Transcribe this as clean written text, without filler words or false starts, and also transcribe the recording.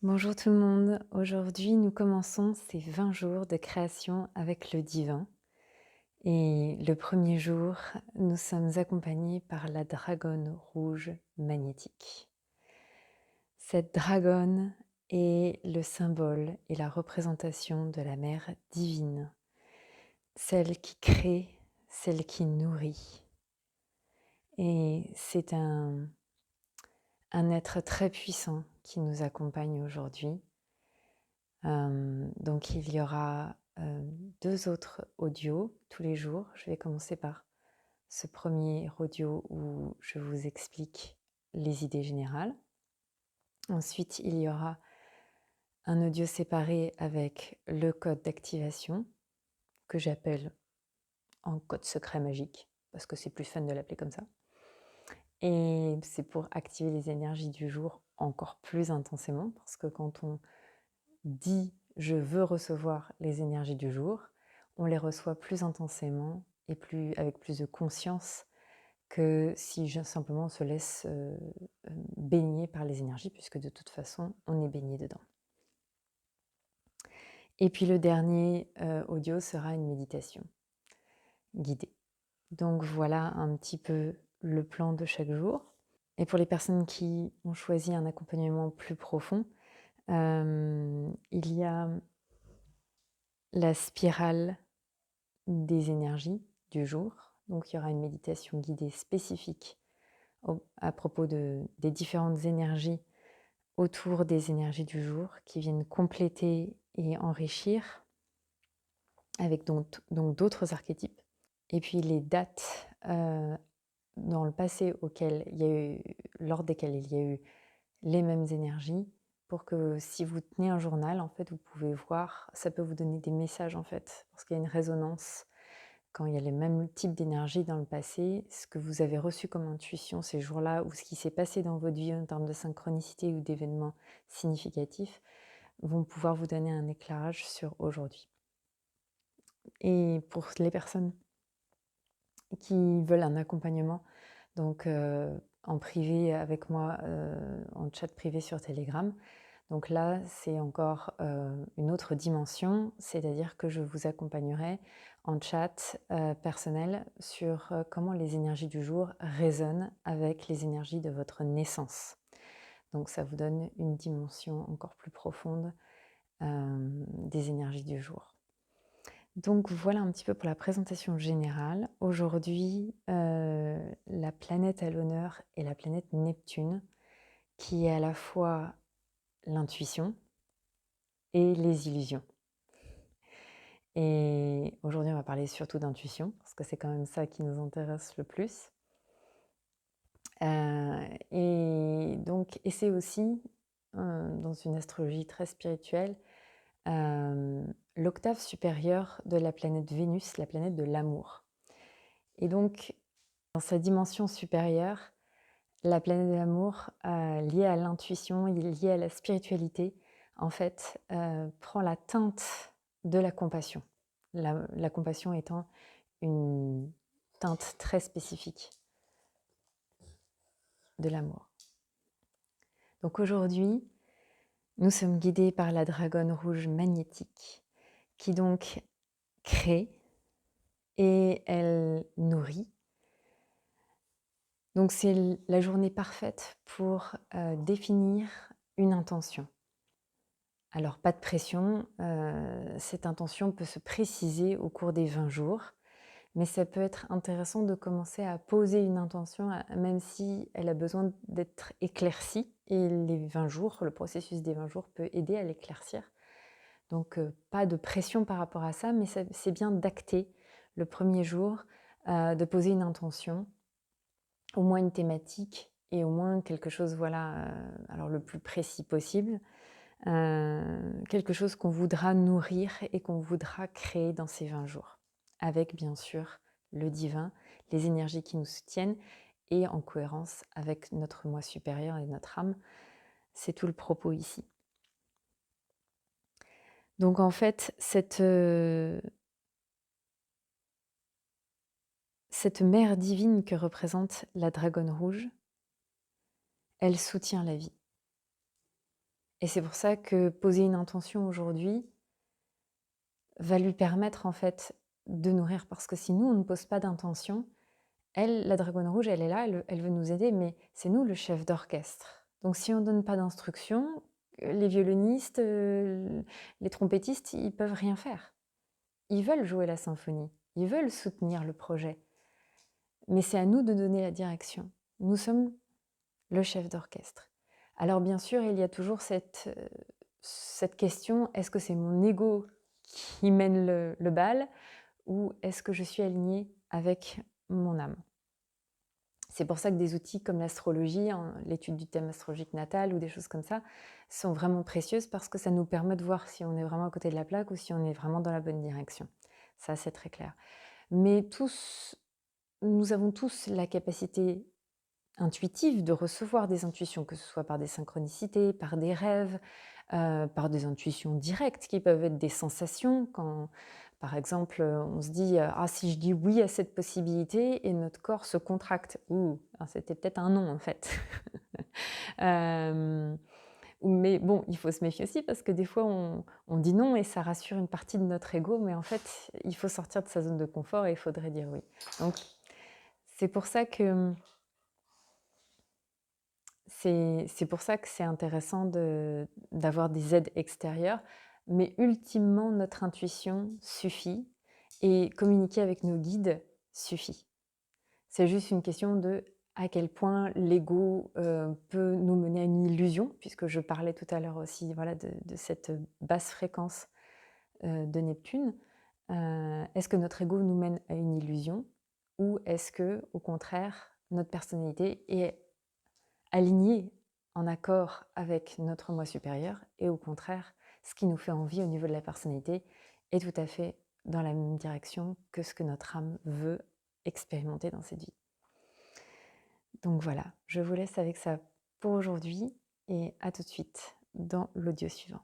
Bonjour tout le monde, aujourd'hui nous commençons ces 20 jours de création avec le divin et le premier jour nous sommes accompagnés par la dragonne rouge magnétique. Cette dragonne est le symbole et la représentation de la mère divine, celle qui crée, celle qui nourrit, et c'est un être très puissant qui nous accompagne aujourd'hui. Donc il y aura 2 autres audios tous les jours. Je vais commencer par ce premier audio où je vous explique les idées générales. Ensuite, il y aura un audio séparé avec le code d'activation que j'appelle en code secret magique parce que c'est plus fun de l'appeler comme ça. Et c'est pour activer les énergies du jour encore plus intensément parce que quand on dit je veux recevoir les énergies du jour, on les reçoit plus intensément et avec plus de conscience que si simplement on se laisse baigner par les énergies, puisque de toute façon on est baigné dedans. Et puis le dernier audio sera une méditation guidée. Donc voilà un petit peu le plan de chaque jour. Et pour les personnes qui ont choisi un accompagnement plus profond, il y a la spirale des énergies du jour. Donc il y aura une méditation guidée spécifique à propos des différentes énergies autour des énergies du jour qui viennent compléter et enrichir avec donc d'autres archétypes. Et puis les dates dans le passé lors desquelles il y a eu les mêmes énergies, pour que si vous tenez un journal, en fait, vous pouvez voir, ça peut vous donner des messages en fait, parce qu'il y a une résonance. Quand il y a les mêmes types d'énergie dans le passé, ce que vous avez reçu comme intuition ces jours-là, ou ce qui s'est passé dans votre vie en termes de synchronicité ou d'événements significatifs, vont pouvoir vous donner un éclairage sur aujourd'hui. Et pour les personnes qui veulent un accompagnement, donc en privé avec moi, en chat privé sur Telegram, donc là, c'est encore une autre dimension, c'est-à-dire que je vous accompagnerai en chat personnel sur comment les énergies du jour résonnent avec les énergies de votre naissance. Donc ça vous donne une dimension encore plus profonde des énergies du jour. Donc voilà un petit peu pour la présentation générale. Aujourd'hui, la planète à l'honneur est la planète Neptune, qui est à la fois l'intuition et les illusions. Et aujourd'hui, on va parler surtout d'intuition, parce que c'est quand même ça qui nous intéresse le plus. Et c'est aussi, dans une astrologie très spirituelle, l'octave supérieure de la planète Vénus, la planète de l'amour. Et donc, dans sa dimension supérieure, la planète de l'amour, liée à l'intuition, liée à la spiritualité, en fait, prend la teinte de la compassion. La compassion étant une teinte très spécifique de l'amour. Donc aujourd'hui, nous sommes guidés par la dragonne rouge magnétique qui donc crée et elle nourrit. Donc c'est la journée parfaite pour définir une intention. Alors pas de pression, cette intention peut se préciser au cours des 20 jours, mais ça peut être intéressant de commencer à poser une intention, même si elle a besoin d'être éclaircie, et les 20 jours, le processus des 20 jours peut aider à l'éclaircir. Donc pas de pression par rapport à ça, mais c'est bien d'acter le premier jour, de poser une intention, au moins une thématique et au moins quelque chose, alors le plus précis possible, quelque chose qu'on voudra nourrir et qu'on voudra créer dans ces 20 jours, avec bien sûr le divin, les énergies qui nous soutiennent et en cohérence avec notre moi supérieur et notre âme. C'est tout le propos ici. Donc en fait, cette mère divine que représente la dragonne rouge, elle soutient la vie. Et c'est pour ça que poser une intention aujourd'hui va lui permettre en fait de nourrir. Parce que si nous, on ne pose pas d'intention, elle, la dragonne rouge, elle est là, elle veut nous aider, mais c'est nous le chef d'orchestre. Donc si on ne donne pas d'instruction, les violonistes, les trompettistes, ils peuvent rien faire. Ils veulent jouer la symphonie, ils veulent soutenir le projet. Mais c'est à nous de donner la direction. Nous sommes le chef d'orchestre. Alors bien sûr, il y a toujours cette question, est-ce que c'est mon ego qui mène le bal ou est-ce que je suis alignée avec mon âme? C'est pour ça que des outils comme l'astrologie, l'étude du thème astrologique natal ou des choses comme ça, sont vraiment précieuses parce que ça nous permet de voir si on est vraiment à côté de la plaque ou si on est vraiment dans la bonne direction. Ça, c'est très clair. Mais nous avons tous la capacité intuitive de recevoir des intuitions, que ce soit par des synchronicités, par des rêves, par des intuitions directes qui peuvent être des sensations quand, par exemple, on se dit: «Ah si je dis oui à cette possibilité» et notre corps se contracte. Ouh, ah c'était peut-être un non en fait. Hem, mais bon, il faut se méfier aussi parce que des fois on dit non et ça rassure une partie de notre ego, mais en fait, il faut sortir de sa zone de confort et il faudrait dire oui. Donc c'est pour ça que c'est pour ça que c'est intéressant d'avoir des aides extérieures, mais ultimement, notre intuition suffit et communiquer avec nos guides suffit. C'est juste une question de à quel point l'ego, peut nous mener à une illusion, puisque je parlais tout à l'heure aussi, voilà, de cette basse fréquence, de Neptune. Est-ce que notre ego nous mène à une illusion ou est-ce que, au contraire, notre personnalité est alignée, en accord avec notre moi supérieur et au contraire, ce qui nous fait envie au niveau de la personnalité est tout à fait dans la même direction que ce que notre âme veut expérimenter dans cette vie. Donc voilà, je vous laisse avec ça pour aujourd'hui et à tout de suite dans l'audio suivant.